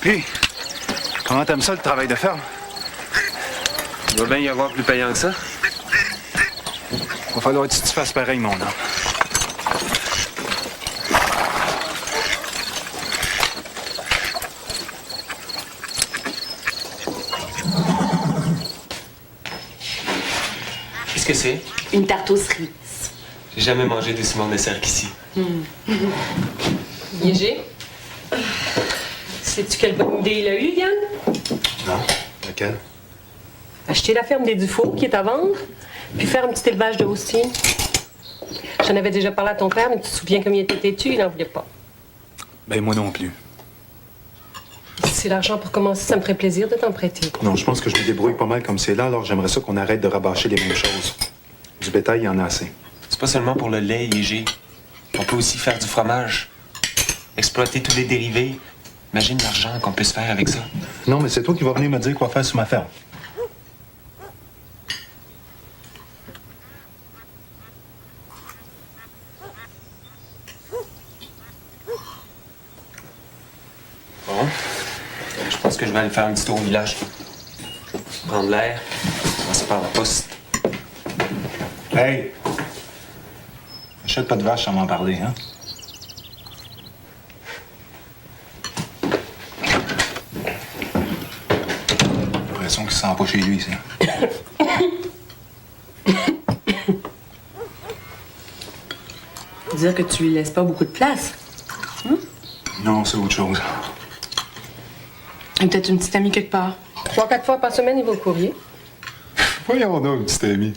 Puis, comment t'aimes ça, le travail de ferme? Il va bien y avoir plus payant que ça. Va falloir que tu te fasses pareil, mon homme. Qu'est-ce que c'est? Une tarte aux cerises. J'ai jamais mangé d'aussi bon dessert qu'ici. Yégé? Sais-tu quelle bonne idée il a eue, Yann? Non? Laquelle? Acheter la ferme des Dufault qui est à vendre, puis faire un petit élevage de houssines. J'en avais déjà parlé à ton père, mais tu te souviens comme il était têtu, il n'en voulait pas. Ben, moi non plus. Si c'est l'argent pour commencer, ça me ferait plaisir de t'en prêter. Non, je pense que je me débrouille pas mal comme c'est là, alors j'aimerais ça qu'on arrête de rabâcher les mêmes choses. Du bétail, il y en a assez. C'est pas seulement pour le lait, Yégé. On peut aussi faire du fromage. Exploiter tous les dérivés. Imagine l'argent qu'on peut se faire avec ça. Non, mais c'est toi qui vas venir me dire quoi faire sur ma ferme. Bon. Je pense que je vais aller faire un petit tour au village. Prendre l'air. Passer par la poste. Hey! Achète pas de vache sans m'en parler, hein? J'ai l'impression qu'il se sent pas chez lui, ça. Dire que tu lui laisses pas beaucoup de place. Non, c'est autre chose. Et peut-être une petite amie quelque part. 3-4 fois par semaine, il va au courrier. Voyons donc, petit ami.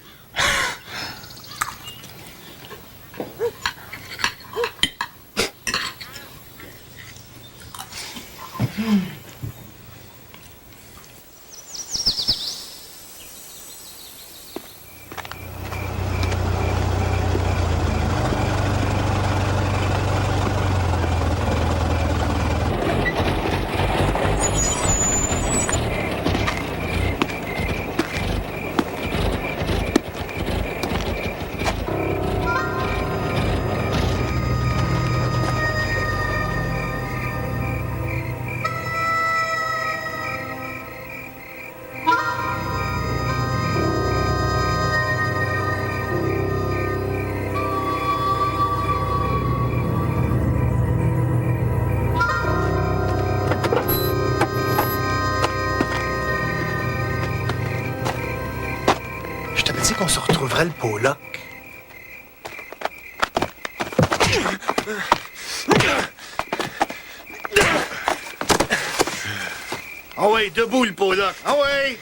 Je t'avais dit qu'on se retrouverait le Pollock. Ah ouais, debout le Pollock. Ah ouais!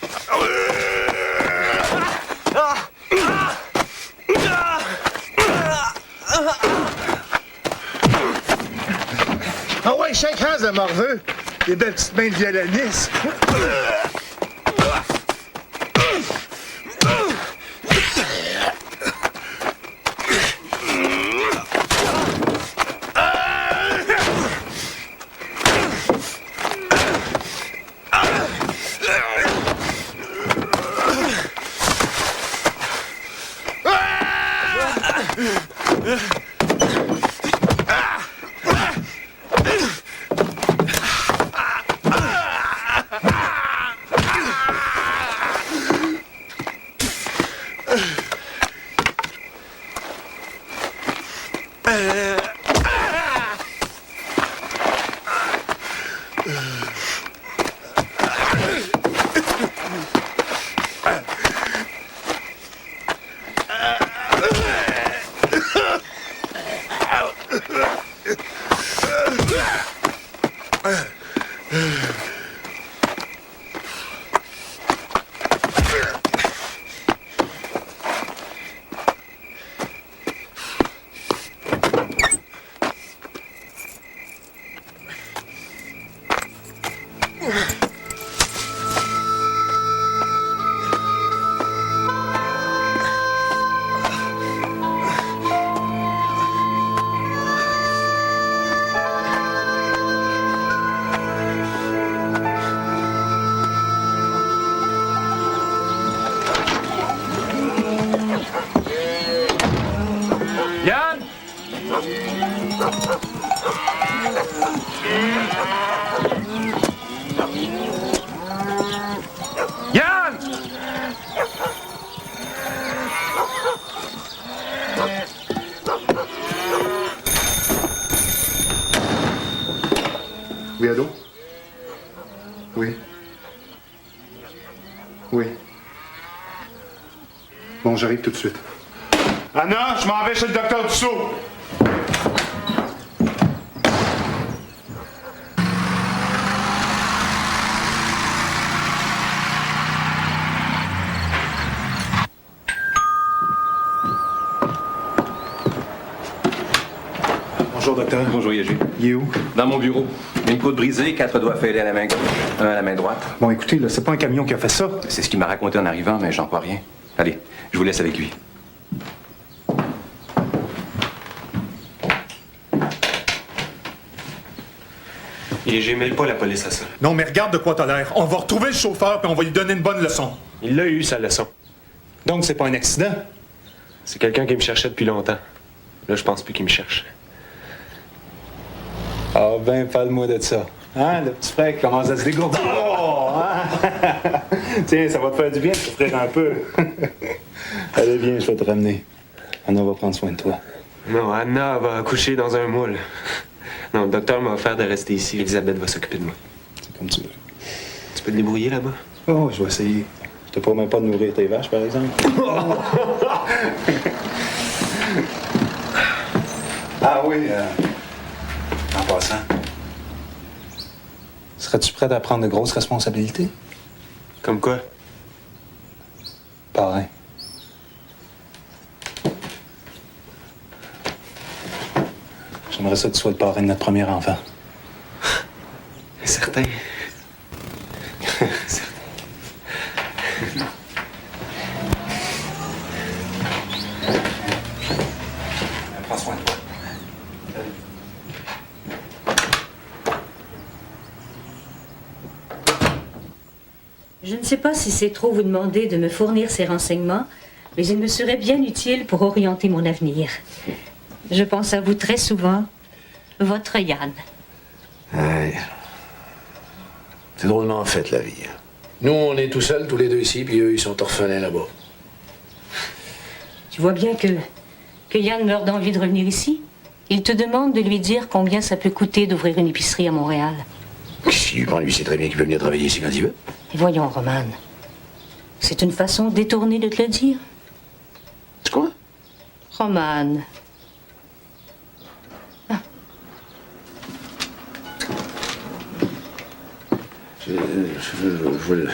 Ah ouais, shake hands à Morveux. Des belles petites mains de violoniste. Yann! Oui, allô? Oui. Oui. Bon, j'arrive tout de suite. Anna, je m'en vais chez le docteur Dussault. Bonjour, docteur. Bonjour, Yéger. Il est où? Dans mon bureau. Une côte brisée, 4 doigts fêlés à la main gauche, un à la main droite. Bon, écoutez, là, c'est pas un camion qui a fait ça. C'est ce qu'il m'a raconté en arrivant, mais j'en crois rien. Allez, je vous laisse avec lui. Yéger, mêle pas la police à ça. Non, mais regarde de quoi t'as l'air. On va retrouver le chauffeur puis on va lui donner une bonne leçon. Il l'a eu, sa leçon. Donc, c'est pas un accident? C'est quelqu'un qui me cherchait depuis longtemps. Là, je pense plus qu'il me cherche. Ah ben, parle-moi de ça. Hein, le petit frère qui commence à se dégourdir. Oh, hein? Tiens, ça va te faire du bien de souffrir un peu. Allez, viens, je vais te ramener. Anna va prendre soin de toi. Non, Anna va accoucher dans un mois, là. Non, le docteur m'a offert de rester ici. Elisabeth va s'occuper de moi. C'est comme tu veux. Tu peux te débrouiller là-bas? Oh, je vais essayer. Je te promets pas de nourrir tes vaches, par exemple. Ah oui, en passant. Serais-tu prête à prendre de grosses responsabilités? Comme quoi? Pareil. J'aimerais ça que tu sois le parrain de notre premier enfant. Certain. Prends soin de toi. Je ne sais pas si c'est trop vous demander de me fournir ces renseignements, mais ils me seraient bien utiles pour orienter mon avenir. Je pense à vous très souvent. Votre Yann. Ouais. C'est drôlement fait, la vie. Nous, on est tout seuls, tous les deux ici, puis eux, ils sont orphelins là-bas. Tu vois bien que Yann meurt d'envie de revenir ici. Il te demande de lui dire combien ça peut coûter d'ouvrir une épicerie à Montréal. Qu'est-ce qu'il lui prend, lui, sait très bien qu'il peut venir travailler ici quand il veut. Et voyons, Romane. C'est une façon détournée de te le dire. C'est quoi? Romane. Je veux...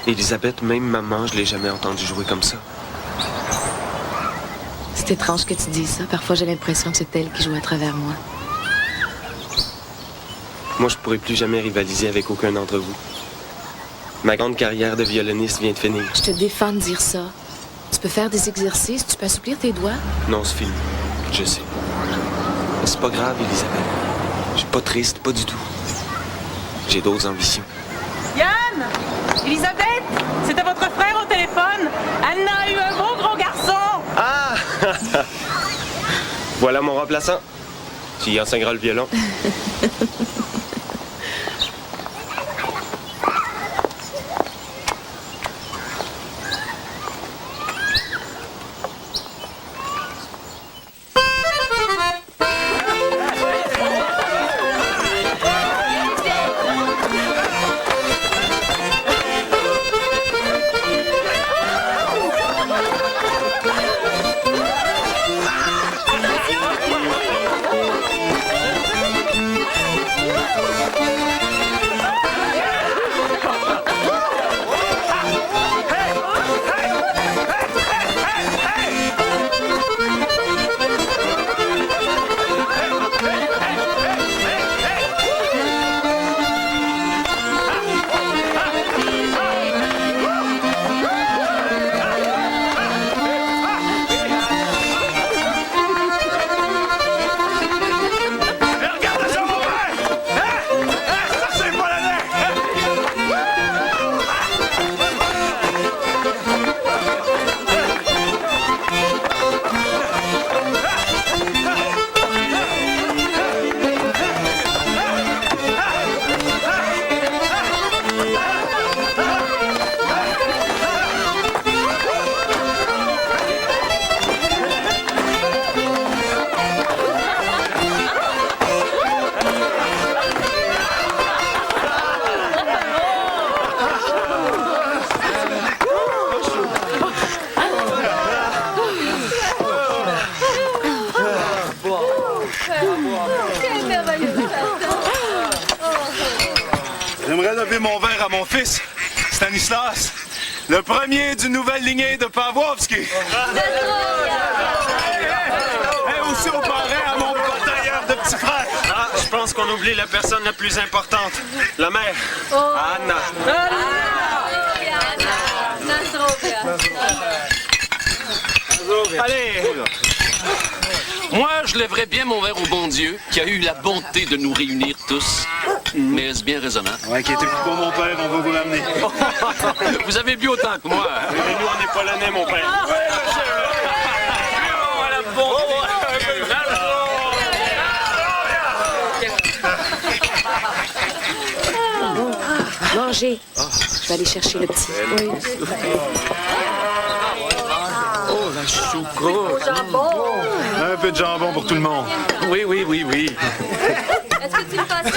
Elisabeth, même maman, je l'ai jamais entendue jouer comme ça. C'est étrange que tu dises ça. Parfois, j'ai l'impression que c'est elle qui joue à travers moi. Moi, je pourrais plus jamais rivaliser avec aucun d'entre vous. Ma grande carrière de violoniste vient de finir. Je te défends de dire ça. Tu peux faire des exercices, tu peux assouplir tes doigts. Non, c'est fini. Je sais. Mais c'est pas grave, Elisabeth. Je suis pas triste, pas du tout. J'ai d'autres ambitions. Yann! Elisabeth! C'était votre frère au téléphone! Anna a eu un beau gros garçon! Ah! Voilà mon remplaçant. Tu y enseigneras le violon. lever mon verre à mon fils, Stanislas, le premier d'une nouvelle lignée de Pavlovski. Et aussi au parrain à mon batailleur de petits frères. Ah, je pense qu'on oublie la personne la plus importante, la mère, Anna. Allez! Moi, je lèverais bien mon verre au bon Dieu qui a eu la bonté de nous réunir tous. Mais est-ce bien raisonnant? Ouais, inquiétez-vous pas, mon père, on va vous l'amener. Vous avez bu autant que moi. Mais nous, on n'est pas l'année, mon père. Mangez. Je vais aller chercher le petit. Oui. Oh, la choucroute. Un peu de jambon pour tout le monde. Oui. Est-ce que tu me passes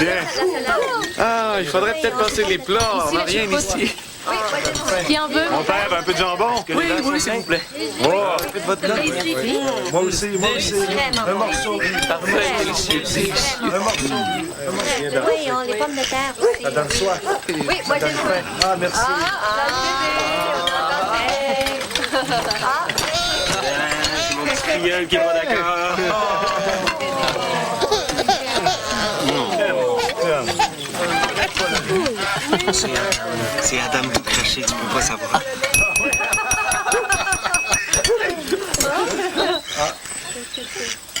Ah, il faudrait peut-être passer les plats. On n'a rien ici. Qui en veut? Mon père, un peu de jambon. Oui, s'il vous plaît. Oh, Moi aussi. Un morceau. Parfait, délicieux. Un morceau. Oui, on les pommes de terre aussi. Ça donne soif. Oui, moi j'ai faim. Ah, merci. C'est mon petit filleul qui est pas d'accord. C'est Adam tout craché, tu peux pas savoir.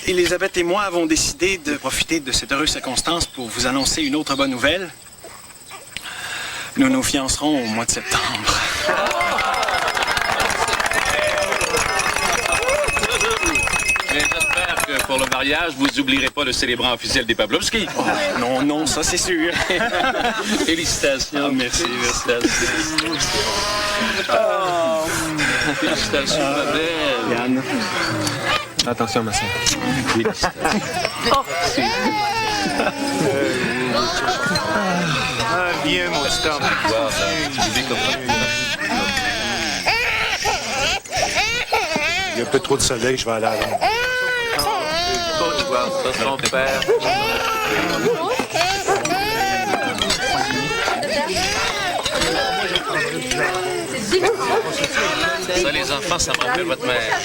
Elisabeth et moi avons décidé de profiter de cette heureuse circonstance pour vous annoncer une autre bonne nouvelle. Nous nous fiancerons au mois de septembre. Mais j'espère que pour le mariage, vous n'oublierez pas le célébrant officiel des Pavlovski. Oh, non, ça c'est sûr. Félicitations. Merci. Félicitations, ma belle. Yann. Attention, ma soeur. Ah, viens, mon petit homme. Il y a un peu trop de soleil, je vais aller à l'ombre. Bon, voir ça, son père. Ça, les enfants, ça me rappelle votre mère.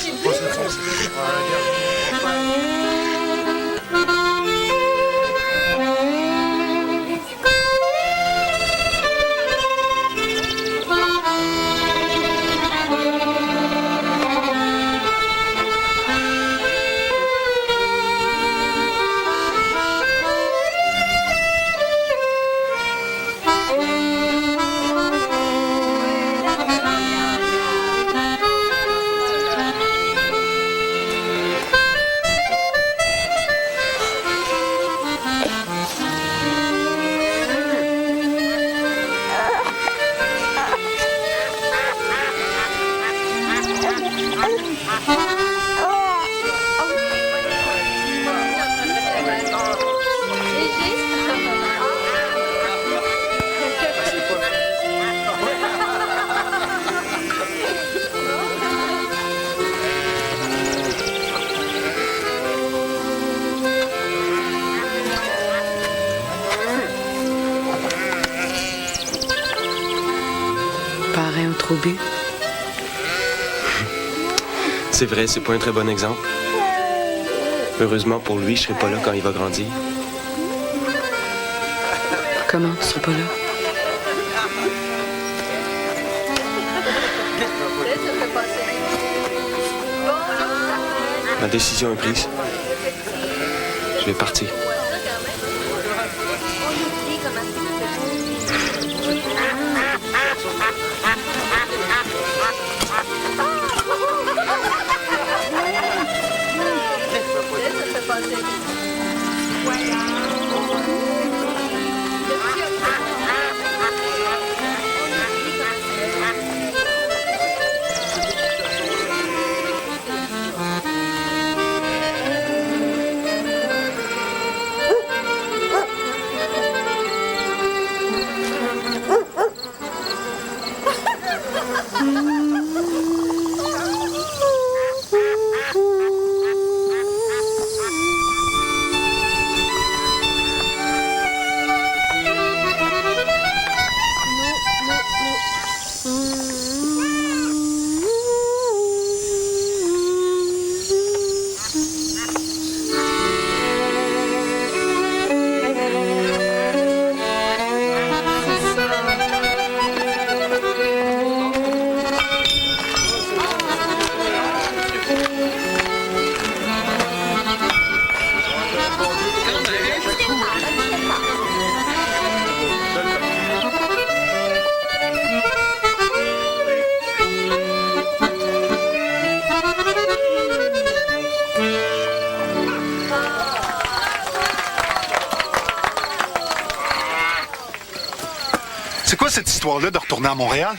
Parrain au trop bu. C'est vrai, c'est pas un très bon exemple. Heureusement pour lui, je serai pas là quand il va grandir. Comment tu seras pas là? Ma décision est prise. Je vais partir. C'est quoi cette histoire-là de retourner à Montréal?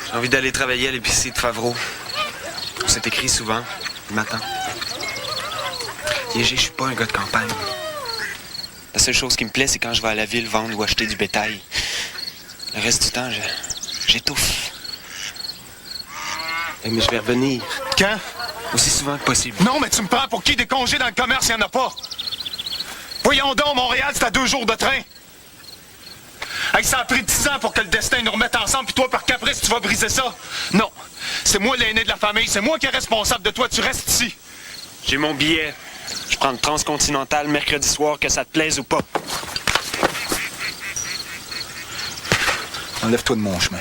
J'ai envie d'aller travailler à l'épicerie de Favreau. On s'est écrit souvent, le matin. Yégé, je suis pas un gars de campagne. La seule chose qui me plaît, c'est quand je vais à la ville vendre ou acheter du bétail. Le reste du temps, j'étouffe. Mais je vais revenir. Quand? Aussi souvent que possible. Non, mais tu me prends pour qui? Des congés dans le commerce, il n'y en a pas. Voyons donc, Montréal, c'est à 2 jours de train. Hey, ça a pris 10 ans pour que le destin nous remette ensemble, puis toi, par caprice, tu vas briser ça. Non, c'est moi l'aîné de la famille, c'est moi qui est responsable de toi, tu restes ici. J'ai mon billet. Je prends le transcontinental mercredi soir, que ça te plaise ou pas. Enlève-toi de mon chemin.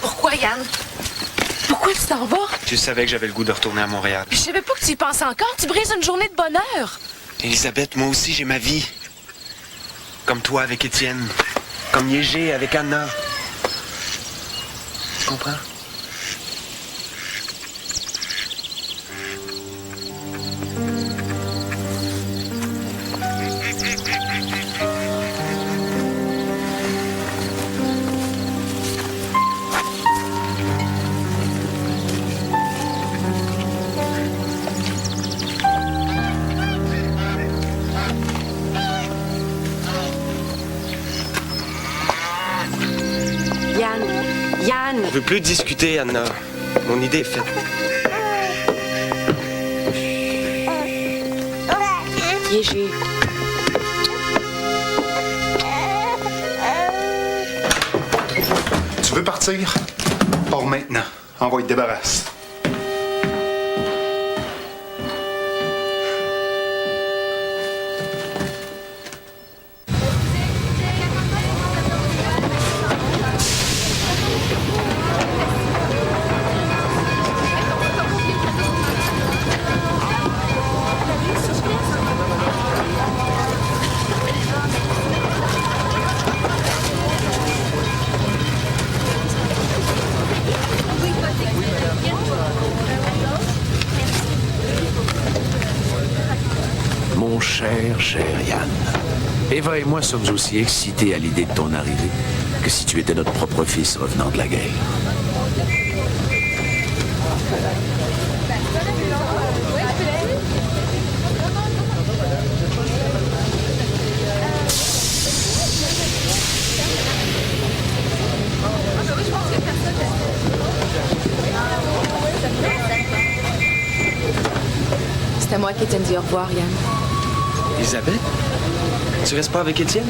Pourquoi, Yann? Pourquoi tu t'en vas? Je savais que j'avais le goût de retourner à Montréal. Puis je savais pas que tu y penses encore. Tu brises une journée de bonheur. Elisabeth, moi aussi, j'ai ma vie. Comme toi avec Étienne. Comme Yégé avec Anna. Tu comprends? Yann! On veut plus discuter, Anna. Mon idée est faite. Yégé. Tu veux partir? Pars maintenant. Envoie te débarrasse. Mon cher Yann, Eva et moi sommes aussi excités à l'idée de ton arrivée que si tu étais notre propre fils revenant de la guerre. C'est à moi qu'Étienne dit au revoir, Yann. Elisabeth? Tu restes pas avec Étienne?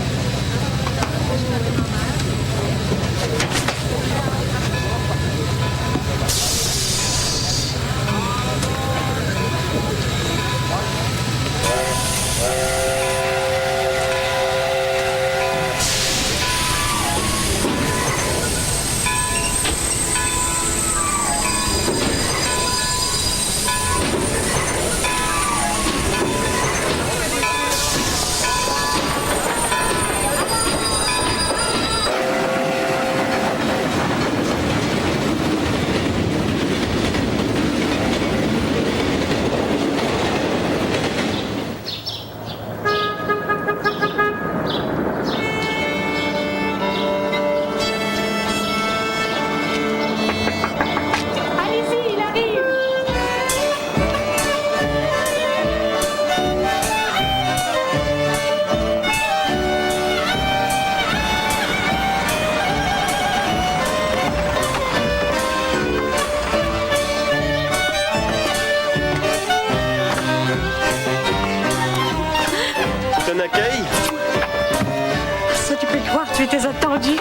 Ça, tu peux croire, tu étais attendu.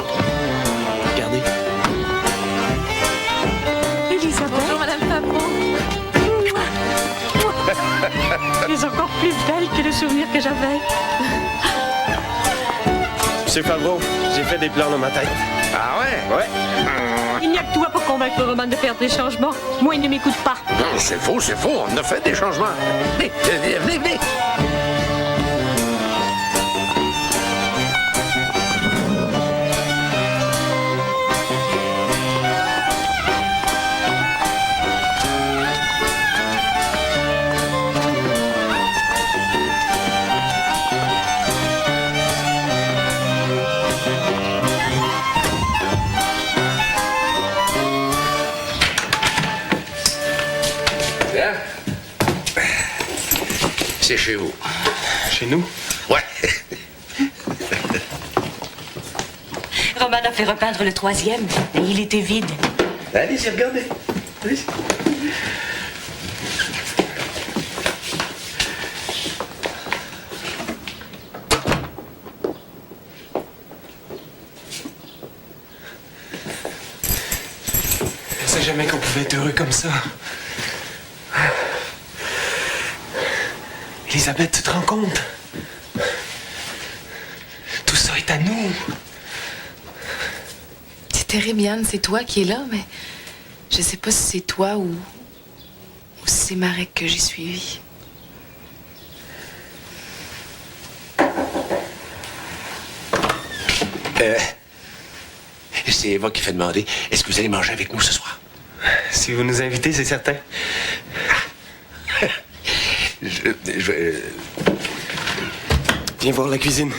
Regardez. Elisabeth. Bonjour, Madame Favreau. Tu es encore plus belle que le souvenir que j'avais. Monsieur Favreau, j'ai fait des plans dans ma tête. Ah ouais? Ouais. Il n'y a que toi pour convaincre Roman de faire des changements. Moi, il ne m'écoute pas. Non, c'est faux, on a fait des changements. Venez. C'est chez vous. Chez nous? Ouais. Roman a fait repeindre le 3e, et il était vide. Allez-y, regardez. Allez-y. Je pensais jamais qu'on pouvait être heureux comme ça. Elisabeth, tu te rends compte? Tout ça est à nous. C'est terrible, Yann, c'est toi qui es là, mais je sais pas si c'est toi ou si c'est Marek que j'ai suivi. C'est Eva qui fait demander, est-ce que vous allez manger avec nous ce soir? Si vous nous invitez, c'est certain. Viens voir la cuisine.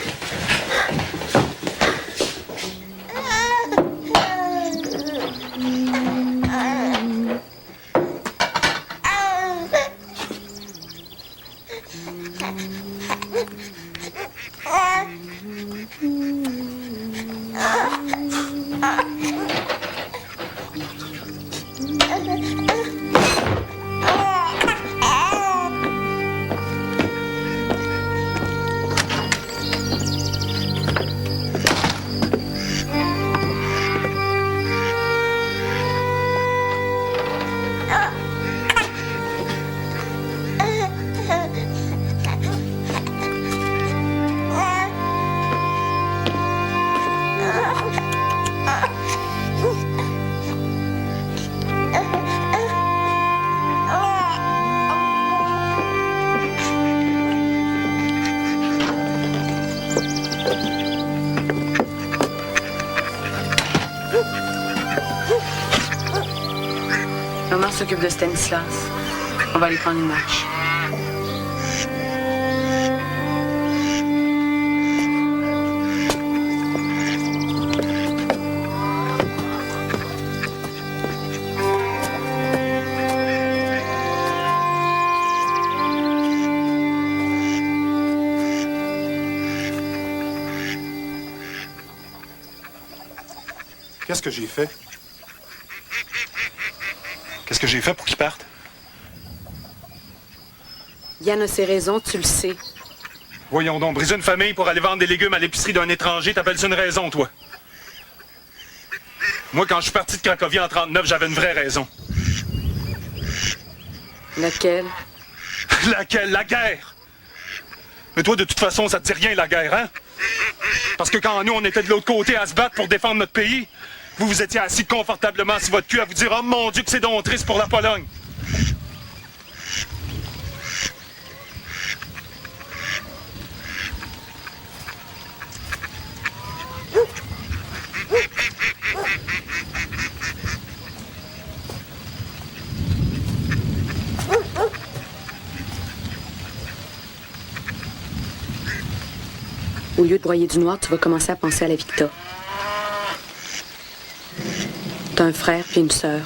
Maman s'occupe de Stanislas. On va aller prendre une marche. Qu'est-ce que j'ai fait? Qu'est-ce que j'ai fait pour qu'ils partent? Yann a ses raisons, tu le sais. Voyons donc, briser une famille pour aller vendre des légumes à l'épicerie d'un étranger, t'appelles ça une raison, toi? Moi, quand je suis parti de Cracovie en 39, j'avais une vraie raison. Laquelle? Laquelle? La guerre! Mais toi, de toute façon, ça te dit rien, la guerre, hein? Parce que quand nous, on était de l'autre côté à se battre pour défendre notre pays, vous vous étiez assis confortablement sur votre cul à vous dire « Oh mon Dieu, que c'est donc triste pour la Pologne! » Au lieu de broyer du noir, tu vas commencer à penser à la Victa. T'as un frère puis une sœur.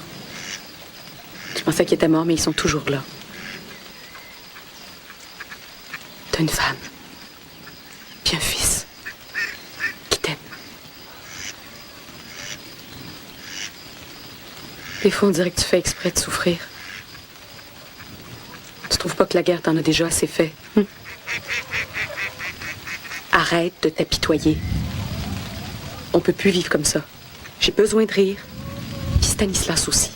Je pensais qu'ils étaient morts, mais ils sont toujours là. T'as une femme. Puis un fils. Qui t'aime. Des fois, on dirait que tu fais exprès de souffrir. Tu trouves pas que la guerre t'en a déjà assez fait? Arrête de t'apitoyer. On peut plus vivre comme ça. J'ai besoin de rire. Puis Stanislas aussi.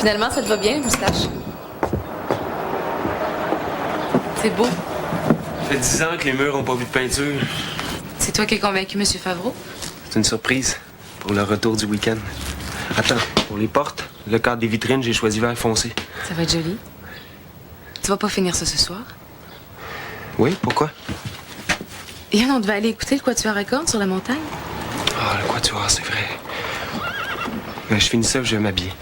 Finalement, ça te va bien, le moustache. C'est beau. Ça fait 10 ans que les murs n'ont pas vu de peinture. C'est toi qui as convaincu M. Favreau? C'est une surprise pour le retour du week-end. Attends, pour les portes, le cadre des vitrines, j'ai choisi vert foncé. Ça va être joli. Tu vas pas finir ça ce soir? Oui, pourquoi? Yann, on devait aller écouter le Quatuor à cordes sur la montagne. Ah, le quatuor, c'est vrai. Je finis ça, je vais m'habiller.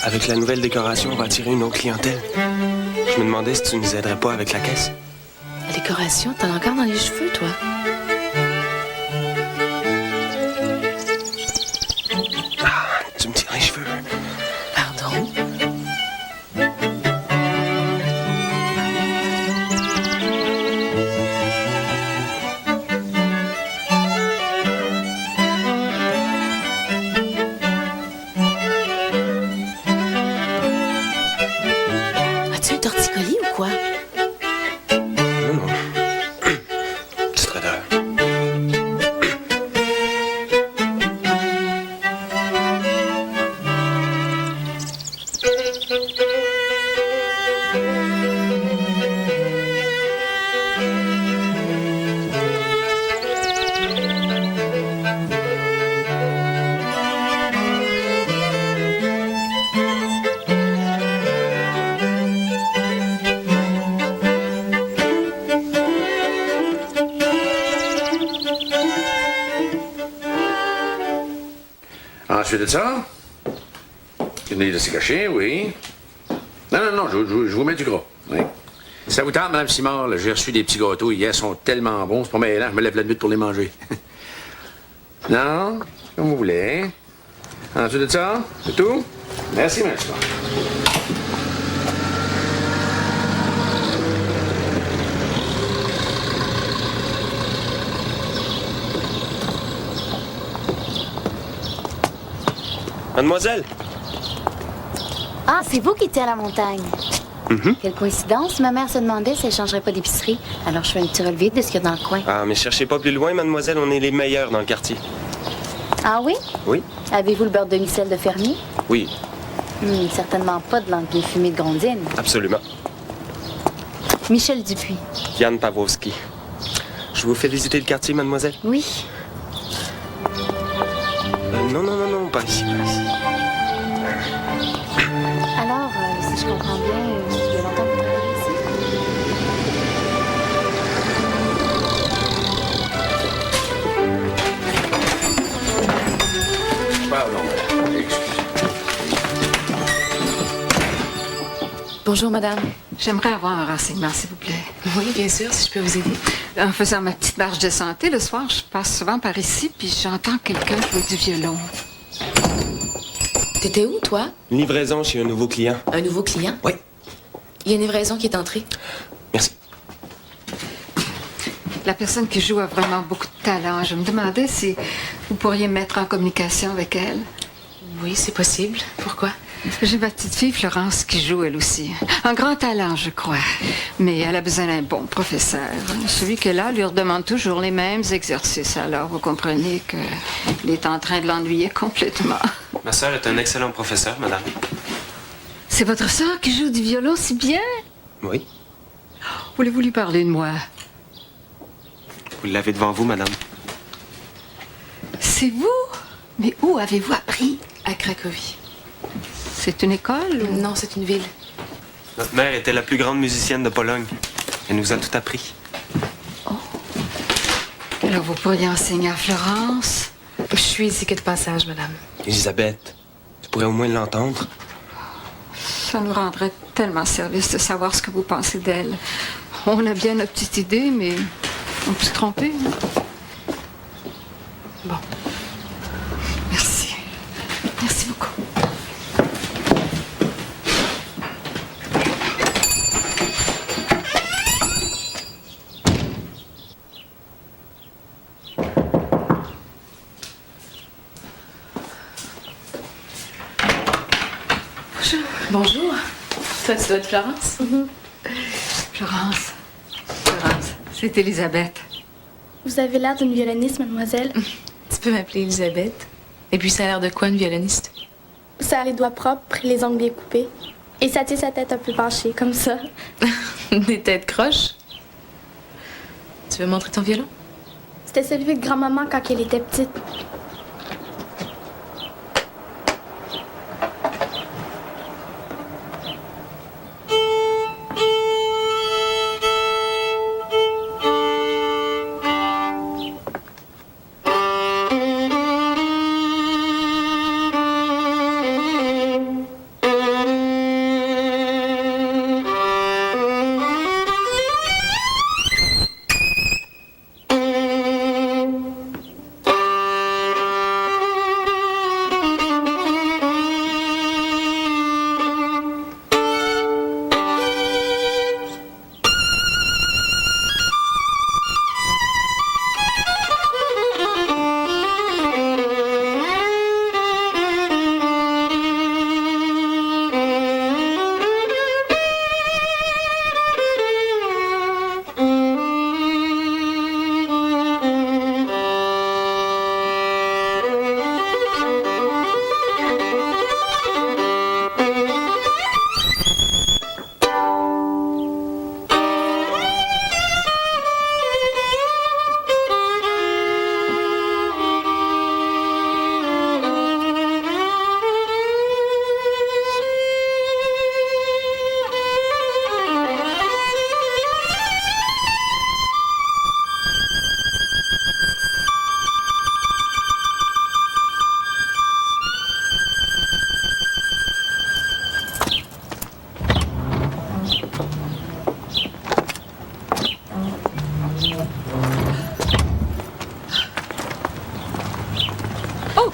Avec la nouvelle décoration, on va attirer une autre clientèle. Je me demandais si tu nous aiderais pas avec la caisse. La décoration, t'en as encore dans les cheveux, toi? Tu me tires les cheveux. Pardon? As-tu un torticolis ou quoi? Non, non. C'est très drôle. Ensuite de ça, une idée de se cacher, oui. Non, je vous mets du gras. Oui. Ça vous tente, Mme Simard, là, j'ai reçu des petits gâteaux hier, ils sont tellement bons, c'est pas mêlant, je me lève la nuit pour les manger. Non, comme vous voulez. Ensuite de ça, c'est tout. Merci, Mme Simard. Mademoiselle! Ah, c'est vous qui étiez à la montagne. Quelle coïncidence. Ma mère se demandait si elle changerait pas d'épicerie. Alors je fais un petit relevé de ce qu'il y a dans le coin. Ah, mais cherchez pas plus loin, mademoiselle, on est les meilleurs dans le quartier. Ah oui? Oui? Avez-vous le beurre de micelle de fermier? Oui, Certainement pas de langue bien fumée de Grondine. absolument. Michel Dupuis. Yann Pawlowski. Je vous fais visiter le quartier, mademoiselle? Oui. Non, pas ici, pas ici. Alors, si je comprends bien, il y a longtemps que vous travaillez ici? Pardon, madame. Excusez. Bonjour, madame. J'aimerais avoir un renseignement, s'il vous plaît. Oui, bien sûr, si je peux vous aider. En faisant ma petite marche de santé, le soir, je passe souvent par ici, puis j'entends quelqu'un jouer du violon. T'étais où, toi? Une livraison chez un nouveau client. Un nouveau client? Oui. Il y a une livraison qui est entrée. Merci. La personne qui joue a vraiment beaucoup de talent. Je me demandais si vous pourriez me mettre en communication avec elle. Oui, c'est possible. Pourquoi? J'ai ma petite fille Florence qui joue elle aussi. Un grand talent, je crois. Mais elle a besoin d'un bon professeur. Celui qu'elle a lui redemande toujours les mêmes exercices. Alors, vous comprenez qu'il est en train de l'ennuyer complètement. Ma sœur est un excellent professeur, madame. C'est votre sœur qui joue du violon si bien? Oui. Voulez-vous lui parler de moi? Vous l'avez devant vous, madame. C'est vous? Mais où avez-vous appris? À Cracovie. C'est une école ou... Non, c'est une ville. Notre mère était la plus grande musicienne de Pologne. Elle nous a tout appris. Alors, vous pourriez enseigner à Florence? Je suis ici que de passage, madame. Elisabeth, tu pourrais au moins l'entendre. Ça nous rendrait tellement service de savoir ce que vous pensez d'elle. On a bien notre petite idée, mais on peut se tromper. Bon. Merci. Merci beaucoup. Bonjour. Toi, tu dois être Florence? Florence, c'est Elisabeth. Vous avez l'air d'une violoniste, mademoiselle. Tu peux m'appeler Elisabeth. Et puis, ça a l'air de quoi, une violoniste? Ça a les doigts propres, les ongles bien coupés. Et ça tient sa tête un peu penchée, comme ça. Des têtes croches? Tu veux montrer ton violon? C'était celui de grand-maman quand elle était petite.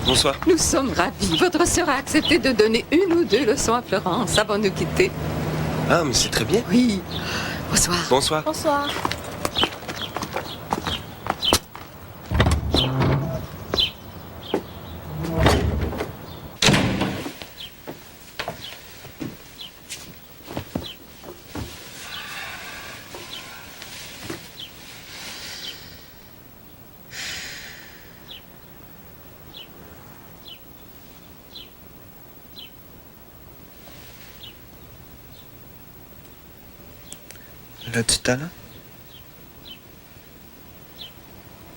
Bonsoir. Nous sommes ravis. Votre sœur a accepté de donner 1 ou 2 leçons à Florence avant de nous quitter. Ah, mais c'est très bien. Oui. Bonsoir. Bonsoir. Bonsoir. Là, du talent?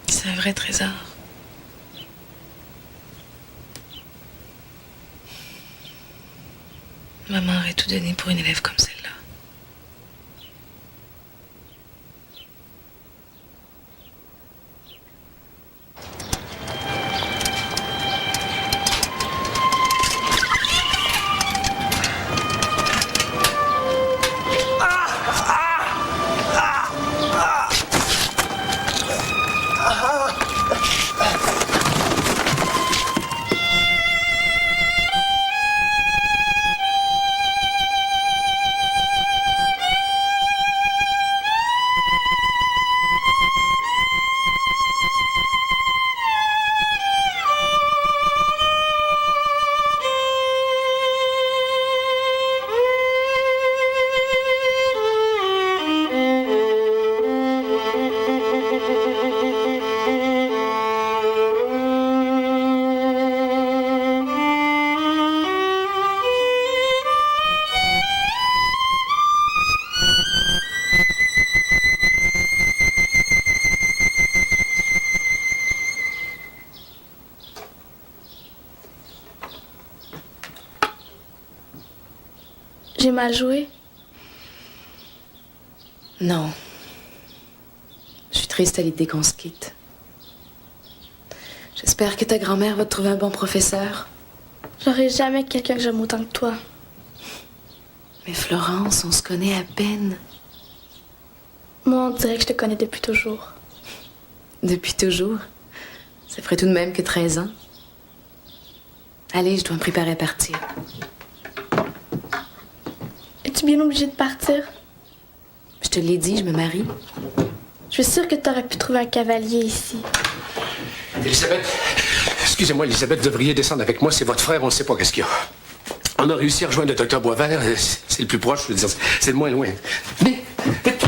C'est un vrai trésor. Maman aurait tout donné pour une élève comme celle-là. J'ai mal joué? Non. Je suis triste à l'idée qu'on se quitte. J'espère que ta grand-mère va te trouver un bon professeur. J'aurai jamais quelqu'un que j'aime autant que toi. Mais Florence, on se connaît à peine. Moi, on dirait que je te connais depuis toujours. Depuis toujours? Ça ferait tout de même que 13 ans. Allez, je dois me préparer à partir. Es-tu bien obligée de partir? Je te l'ai dit, je me marie. Je suis sûre que tu aurais pu trouver un cavalier ici. Elisabeth, excusez-moi, Elisabeth, vous devriez descendre avec moi. C'est votre frère, on ne sait pas qu'est-ce qu'il y a. On a réussi à rejoindre le docteur Boisvert. C'est le plus proche, je veux dire. C'est le moins loin. Venez, vite.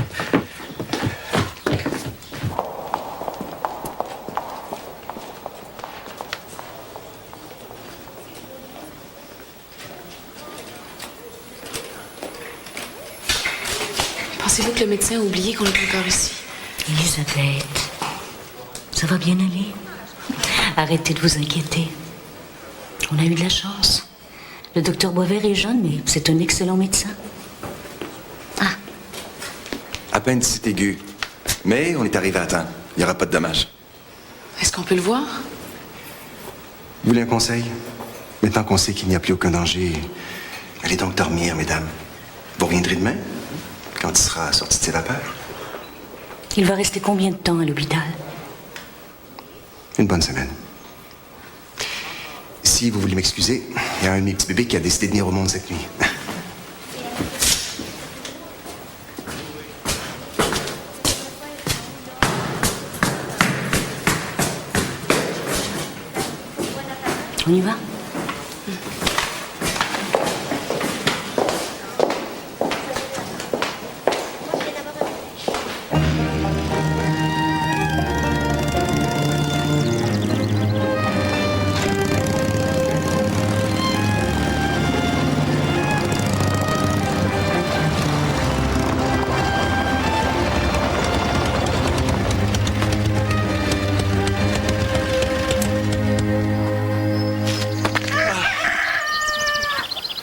Pensez-vous que le médecin a oublié qu'on est encore ici? Elisabeth, ça va bien aller. Arrêtez de vous inquiéter. On a eu de la chance. Le docteur Boisvert est jeune, mais c'est un excellent médecin. Appendicite aiguë. Mais on est arrivé à temps. Il n'y aura pas de dommages. Est-ce qu'on peut le voir? Vous voulez un conseil? Maintenant qu'on sait qu'il n'y a plus aucun danger, allez donc dormir, mesdames. Vous reviendrez demain, quand il sera sorti de ses vapeurs? Il va rester combien de temps à l'hôpital? Une bonne semaine. Si vous voulez m'excuser, il y a un de mes petits bébés qui a décidé de venir au monde cette nuit. On y va?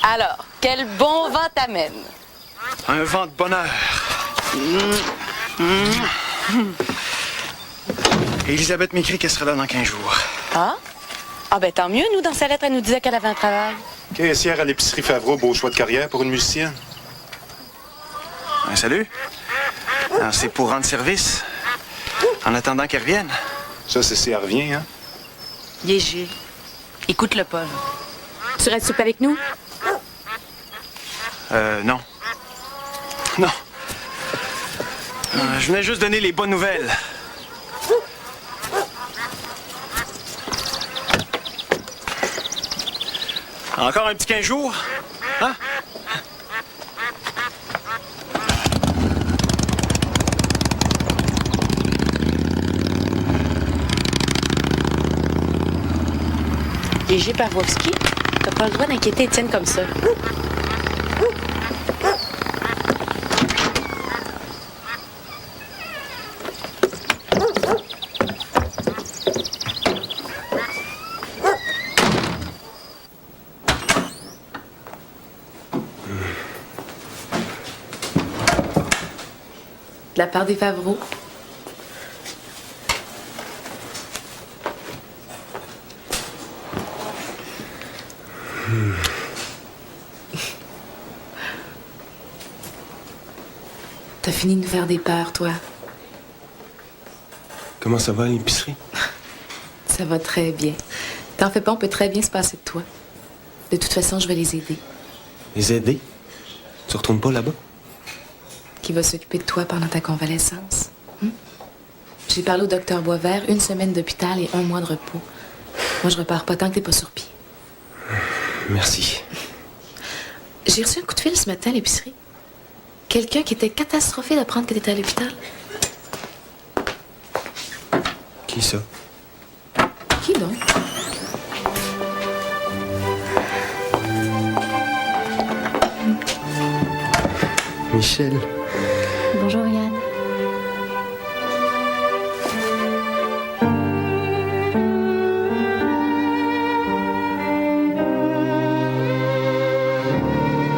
Alors, quel bon vent t'amène? Un vent de bonheur. Elisabeth m'écrit qu'elle sera là dans 15 jours. Ah? Ah ben tant mieux, nous, dans sa lettre, elle nous disait qu'elle avait un travail. Caissière à l'épicerie Favreau, beau choix de carrière pour une musicienne. Salut. Alors, c'est pour rendre service. En attendant qu'elle revienne. Ça, c'est si elle revient, hein? Léger. Écoute-le pas, là. Tu restes souper avec nous? Non. Non. Je venais juste donner les bonnes nouvelles. Encore un petit 15 jours? Hein? Léger Pavlovski, t'as pas le droit d'inquiéter Étienne comme ça. De la part des Favreau. T'as fini de nous faire des peurs, toi. Comment ça va à l'épicerie? Ça va très bien. T'en fais pas, on peut très bien se passer de toi. De toute façon, je vais les aider. Les aider? Tu retournes pas là-bas? Qui va s'occuper de toi pendant ta convalescence? J'ai parlé au docteur Boisvert, 1 semaine d'hôpital et 1 mois de repos. Moi, je repars pas tant que t'es pas sur pied. Merci. J'ai reçu un coup de fil ce matin à l'épicerie. Quelqu'un qui était catastrophé d'apprendre que t'étais à l'hôpital. Qui ça? Qui donc? Michel.